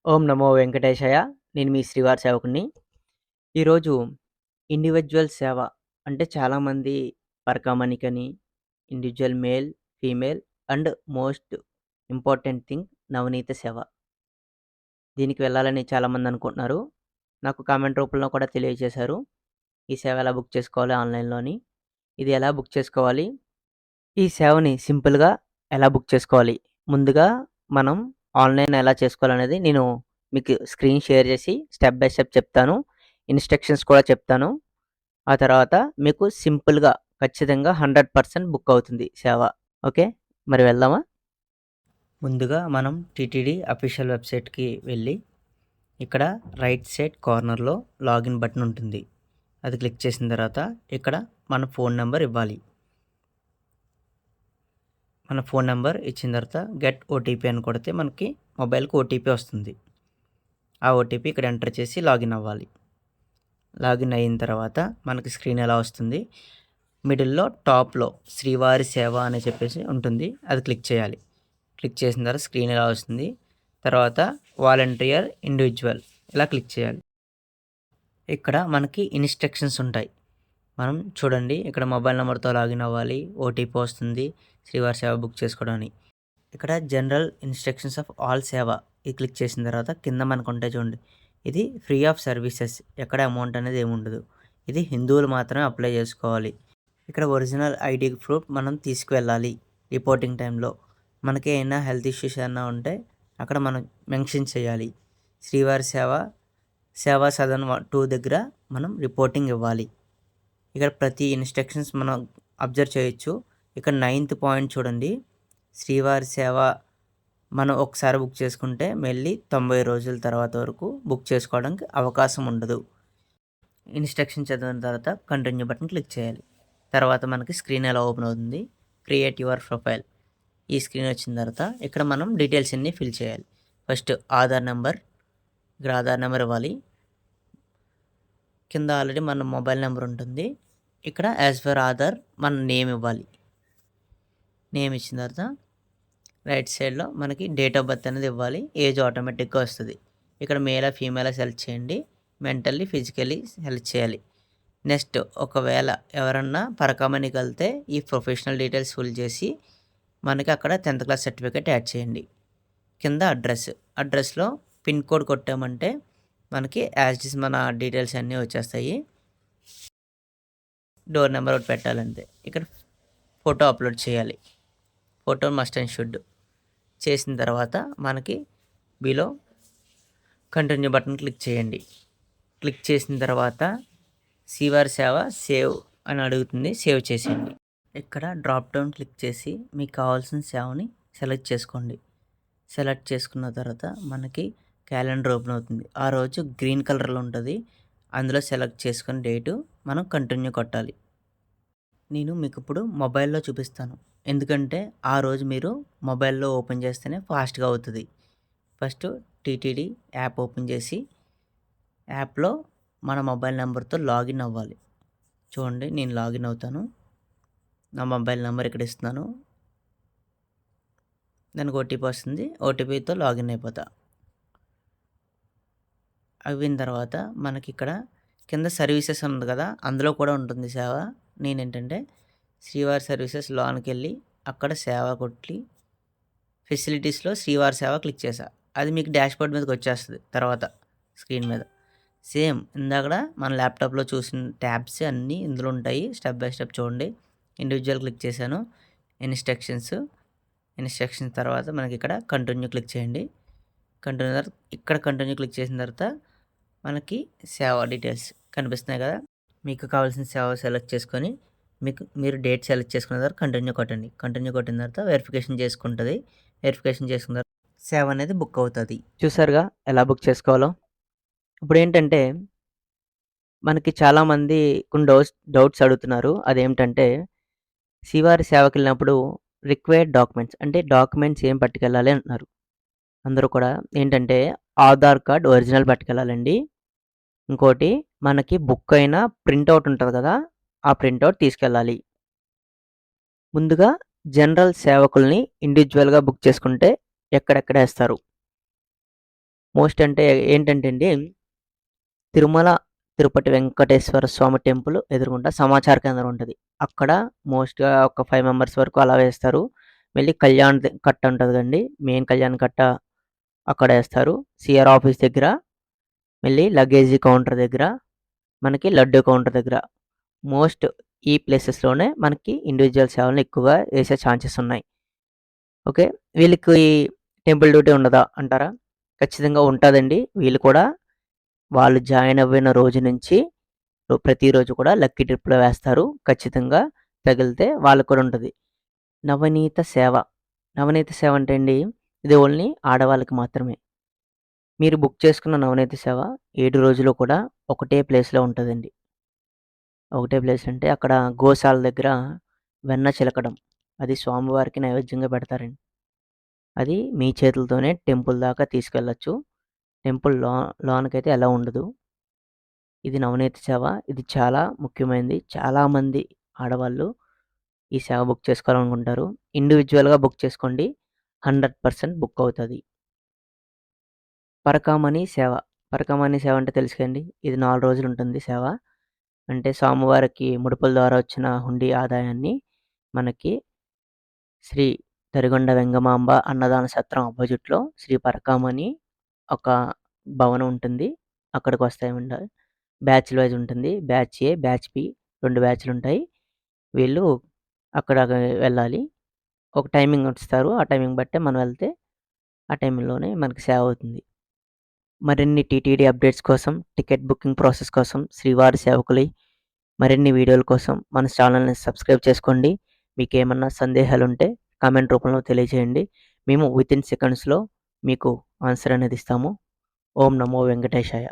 ఓం నమో వెంకటేశాయ. నేను మీ శ్రీవారి సేవకుడిని. ఈరోజు ఇండివిడ్యువల్ సేవ అంటే చాలామంది పరకామణికని, individual male, female and most important thing నవనీత సేవ. దీనికి వెళ్ళాలని చాలామంది అనుకుంటున్నారు. నాకు కామెంట్ రూపంలో కూడా తెలియజేశారు. ఈ సేవ ఎలా బుక్ చేసుకోవాలి ఆన్‌లైన్‌లోని. ఇది ఎలా బుక్ చేసుకోవాలి? ఈ సేవని సింపుల్‌గా ఎలా బుక్ చేసుకోవాలి? ముందుగా మనం ఆన్‌లైన్ ఎలా చేసుకోవాలనేది నేను మీకు స్క్రీన్ షేర్ చేసి స్టెప్ బై స్టెప్ చెప్తాను. ఇన్‌స్ట్రక్షన్స్ కూడా చెప్తాను. ఆ తర్వాత మీకు సింపుల్‌గా ఖచ్చితంగా 100% బుక్ అవుతుంది సేవ. ఓకే. మరి వెళ్దామా? ముందుగా మనం టీటీడీ అఫీషియల్ వెబ్‌సైట్‌కి వెళ్ళి ఇక్కడ రైట్ సైడ్ కార్నర్‌లో లాగిన్ బటన్ ఉంటుంది. అది క్లిక్ చేసిన తర్వాత ఇక్కడ మన ఫోన్ నంబర్ ఇవ్వాలి. మన ఫోన్ నంబర్ ఇచ్చిన తర్వాత గెట్ ఓటీపీ అని కొడితే మనకి మొబైల్‌కి ఓటీపీ వస్తుంది. ఆ ఓటీపీ ఇక్కడ ఎంటర్ చేసి లాగిన్ అవ్వాలి. లాగిన్ అయిన తర్వాత మనకి స్క్రీన్ ఎలా వస్తుంది. మిడిల్‌లో టాప్‌లో శ్రీవారి సేవ అని చెప్పేసి ఉంటుంది. అది క్లిక్ చేయాలి. క్లిక్ చేసిన తర్వాత స్క్రీన్ ఎలా వస్తుంది. తర్వాత వాలంటీర్ ఇండివిడ్యువల్ ఇలా క్లిక్ చేయాలి. ఇక్కడ మనకి ఇన్‌స్ట్రక్షన్స్ ఉంటాయి. మనం చూడండి ఇక్కడ మొబైల్ నంబర్‌తో లాగిన్ అవ్వాలి. ఓటీపీ వస్తుంది. శ్రీవారి సేవ బుక్ చేసుకోవడం అని. ఇక్కడ జనరల్ ఇన్‌స్ట్రక్షన్స్ ఆఫ్ ఆల్ సేవ ఇది క్లిక్ చేసిన తర్వాత కింద మనకు ఉంటాయి చూడండి. ఇది ఫ్రీ ఆఫ్ సర్వీసెస్. ఎక్కడ అమౌంట్ అనేది ఏమి ఉండదు. ఇది హిందువులు మాత్రమే అప్లై చేసుకోవాలి. ఇక్కడ ఒరిజినల్ ఐడీ ప్రూఫ్ మనం తీసుకువెళ్ళాలి. రిపోర్టింగ్ టైంలో మనకి ఏమైనా హెల్త్ ఇష్యూస్ ఏమైనా ఉంటే అక్కడ మనం మెన్షన్ చేయాలి. శ్రీవారి సేవా సదన్ 2 దగ్గర మనం రిపోర్టింగ్ ఇవ్వాలి. ఇక్కడ ప్రతి ఇన్‌స్ట్రక్షన్స్ మనం అబ్జర్వ్ చేయొచ్చు. ఇక్కడ 9th పాయింట్ చూడండి. శ్రీవారి సేవ మనం ఒకసారి బుక్ చేసుకుంటే మళ్ళీ 90 రోజుల తర్వాత వరకు బుక్ చేసుకోవడానికి అవకాశం ఉండదు. ఇన్‌స్ట్రక్షన్ చదివిన తర్వాత కంటిన్యూ బటన్ క్లిక్ చేయాలి. తర్వాత మనకి స్క్రీన్ ఎలా ఓపెన్ అవుతుంది. క్రియేట్ యువర్ ప్రొఫైల్ ఈ స్క్రీన్ వచ్చిన తర్వాత ఇక్కడ మనం డీటెయిల్స్ అన్నీ ఫిల్ చేయాలి. ఫస్ట్ ఆధార్ నెంబర్, ఇక్కడ ఆధార్ నెంబర్ ఇవ్వాలి. కింద ఆల్రెడీ మన మొబైల్ నెంబర్ ఉంటుంది. ఇక్కడ యాజ్ పర్ ఆధార్ మన నేమ్ ఇవ్వాలి. నేమ్ ఇచ్చిన తర్వాత రైట్ సైడ్లో మనకి డేట్ ఆఫ్ బర్త్ అనేది ఇవ్వాలి. ఏజ్ ఆటోమేటిక్గా వస్తుంది. ఇక్కడ మేలా ఫీమేలా సెలెక్ట్ చేయండి. మెంటల్లీ ఫిజికల్లీ సెలెక్ట్ చేయాలి. నెక్స్ట్ ఒకవేళ ఎవరన్నా పరకామణికి వెళ్తే ఈ ప్రొఫెషనల్ డీటెయిల్స్ ఫిల్ చేసి మనకి అక్కడ 10th క్లాస్ సర్టిఫికేట్ యాడ్ చేయండి. కింద అడ్రస్లో పిన్ కోడ్ కొట్టామంటే మనకి యాజ్ ఇట్ ఈస్ మన డీటెయిల్స్ అన్నీ వచ్చేస్తాయి. డోర్ నెంబర్ ఒకటి పెట్టాలంతే. ఇక్కడ ఫోటో అప్లోడ్ చేయాలి. ఫోటో మస్ట్ అండ్ షుడ్ చేసిన తర్వాత మనకి బిలో కంటిన్యూ బటన్ క్లిక్ చేయండి. క్లిక్ చేసిన తర్వాత శ్రీవారి సేవ సేవ్ అని అడుగుతుంది. సేవ్ చేసేయండి. ఇక్కడ డ్రాప్ డౌన్ క్లిక్ చేసి మీకు కావాల్సిన సేవని సెలెక్ట్ చేసుకోండి. సెలెక్ట్ చేసుకున్న తర్వాత మనకి క్యాలెండర్ ఓపెన్ అవుతుంది. ఆ రోజు గ్రీన్ కలర్లో ఉంటుంది. అందులో సెలెక్ట్ చేసుకుని డేటు మనం కంటిన్యూ కొట్టాలి. నేను మీకు ఇప్పుడు మొబైల్లో చూపిస్తాను. ఎందుకంటే ఆ రోజు మీరు మొబైల్లో ఓపెన్ చేస్తేనే ఫాస్ట్గా అవుతుంది. ఫస్ట్ టీటీడీ యాప్ ఓపెన్ చేసి యాప్లో మన మొబైల్ నెంబర్తో లాగిన్ అవ్వాలి. చూడండి నేను లాగిన్ అవుతాను. నా మొబైల్ నెంబర్ ఇక్కడ ఇస్తున్నాను. దానికి ఓటీపీ వస్తుంది. ఓటీపీతో లాగిన్ అయిపోతా. అయిన తర్వాత మనకి ఇక్కడ కింద సర్వీసెస్ ఉంది కదా, అందులో కూడా ఉంటుంది సేవ. నేనేంటంటే శ్రీవారి సర్వీసెస్ లోనికి వెళ్ళి అక్కడ సేవ కొట్టి ఫెసిలిటీస్లో శ్రీవారి సేవ క్లిక్ చేసా. అది మీకు డాష్బోర్డ్ మీదకి వచ్చేస్తుంది. తర్వాత స్క్రీన్ మీద సేమ్ ఇందాక మన ల్యాప్టాప్లో చూసిన ట్యాబ్స్ అన్నీ ఇందులో ఉంటాయి. స్టెప్ బై స్టెప్ చూడండి. ఇండివిజువల్ క్లిక్ చేశాను. ఇన్స్ట్రక్షన్స్ తర్వాత మనకి ఇక్కడ కంటిన్యూ క్లిక్ చేయండి. కంటిన్యూ క్లిక్ చేసిన తర్వాత మనకి సేవ డీటెయిల్స్ కనిపిస్తున్నాయి కదా. మీకు కావాల్సిన సేవ సెలెక్ట్ చేసుకొని మీరు డేట్ సెలెక్ట్ చేసుకున్న తర్వాత కంటిన్యూ కొట్టండి. కంటిన్యూ కొట్టిన తర్వాత వెరిఫికేషన్ చేసుకుంటుంది. వెరిఫికేషన్ చేసుకున్న తర్వాత సేవ అనేది బుక్ అవుతుంది. చూసారుగా ఎలా బుక్ చేసుకోవాలో. ఇప్పుడు ఏంటంటే మనకి చాలామంది కొన్ని డౌట్స్ అడుగుతున్నారు. అదేమిటంటే శ్రీవారి సేవకి వెళ్ళినప్పుడు రిక్వైర్డ్ డాక్యుమెంట్స్ అంటే డాక్యుమెంట్స్ ఏం పట్టుకెళ్ళాలి అంటున్నారు. అందరూ కూడా ఏంటంటే ఆధార్ కార్డ్ ఒరిజినల్ పట్టుకెళ్ళాలండి. ఇంకోటి మనకి బుక్ అయిన ప్రింట్అవుట్ ఉంటుంది కదా, ఆ ప్రింట్అవుట్ తీసుకెళ్ళాలి. ముందుగా జనరల్ సేవకుల్ని ఇండివిజువల్గా బుక్ చేసుకుంటే ఎక్కడెక్కడ వేస్తారు. మోస్ట్ అంటే ఏంటంటే అండి, తిరుమల తిరుపతి వెంకటేశ్వర స్వామి టెంపుల్ ఎదురుగుండా సమాచార కేంద్రం ఉంటది. అక్కడ మోస్ట్‌గా ఒక 5 మెంబర్స్ వరకు అలా వేస్తారు. మళ్ళీ కట్ట ఉంటది కదండీ! మెయిన్ కళ్యాణ్ కట్ట అక్కడేస్తారు. సీఆర్ ఆఫీస్ దగ్గర, మళ్ళీ లగేజీ కౌంటర్ దగ్గర, మనకి లడ్డు కౌంటర్ దగ్గర. మోస్ట్ ఈ ప్లేసెస్‌లోనే మనకి ఇండివిడ్యువల్ సేవలను ఎక్కువగా ఏసే ఛాన్సెస్ ఉన్నాయి. ఓకే. వీళ్ళకి టెంపుల్ డ్యూటీ ఉండదా అంటారా? ఖచ్చితంగా ఉంటదండి. వీళ్ళు కూడా వాళ్ళు జాయిన్ అవ్విన రోజు నుంచి ప్రతిరోజు కూడా లక్కీ ట్రిప్‌లో వేస్తారు. ఖచ్చితంగా తగిలితే వాళ్ళకి కూడా ఉంటది. నవనీత సేవ. నవనీత సేవ అంటే అండి, ఇది ఓన్లీ ఆడవాళ్ళకి మాత్రమే. మీరు బుక్ చేసుకున్న నవనీత సేవ 7 రోజులు కూడా ఒకటే ప్లేస్‌లో ఉంటదండి. ఒకటే ప్లేస్ అంటే అక్కడ గోశాల దగ్గర వెన్న చిలకడం. అది స్వామివారికి నైవేద్యంగా పెడతారండి. అది మీ చేతులతోనే టెంపుల్ దాకా తీసుకెళ్ళొచ్చు. టెంపుల్ లోనకైతే అలో ఉండదు. ఇది నవనీత సేవ. ఇది చాలా ముఖ్యమైనది. చాలామంది ఆడవాళ్ళు ఈ సేవ బుక్ చేసుకోవాలనుకుంటారు. ఇండివిడ్యువల్‌గా బుక్ చేసుకోండి. 100% బుక్ అవుతది. పరకామణి సేవ. పరకామణి సేవ అంటే తెలుసు కదండీ! ఇది 4 రోజులు ఉంటుంది సేవ. అంటే స్వామివారికి ముడుపుల ద్వారా వచ్చిన హుండీ ఆదాయాన్ని మనకి శ్రీ తరిగొండ వెంగమాంబ అన్నదాన సత్రం అపోజిట్‌లో శ్రీ పరకామణి ఒక భవనం ఉంటుంది. అక్కడికొస్తాయండి. బ్యాచ్‌ల వైస్ ఉంటుంది. బ్యాచ్ ఏ, బ్యాచ్ బి 2 బ్యాచ్‌లుంటాయి. వీళ్ళు అక్కడకి వెళ్ళాలి. ఒక టైమింగ్ ఇస్తారు. ఆ టైమింగ్ బట్టే మనం వెళ్తే ఆ టైంలోనే మనకి సేవ అవుతుంది. మరిన్ని టీటీడీ అప్డేట్స్ కోసం, టికెట్ బుకింగ్ ప్రాసెస్ కోసం, శ్రీవారి సేవకులై మరిన్ని వీడియోల కోసం మన ఛానల్‌ని సబ్స్క్రైబ్ చేసుకోండి. మీకేమన్నా సందేహాలుంటే కామెంట్ రూపంలో తెలియజేయండి. మేము వితిన్ సెకండ్స్‌లో మీకు ఆన్సర్ అనేది ఇస్తాము. ఓం నమో వెంకటేశాయ.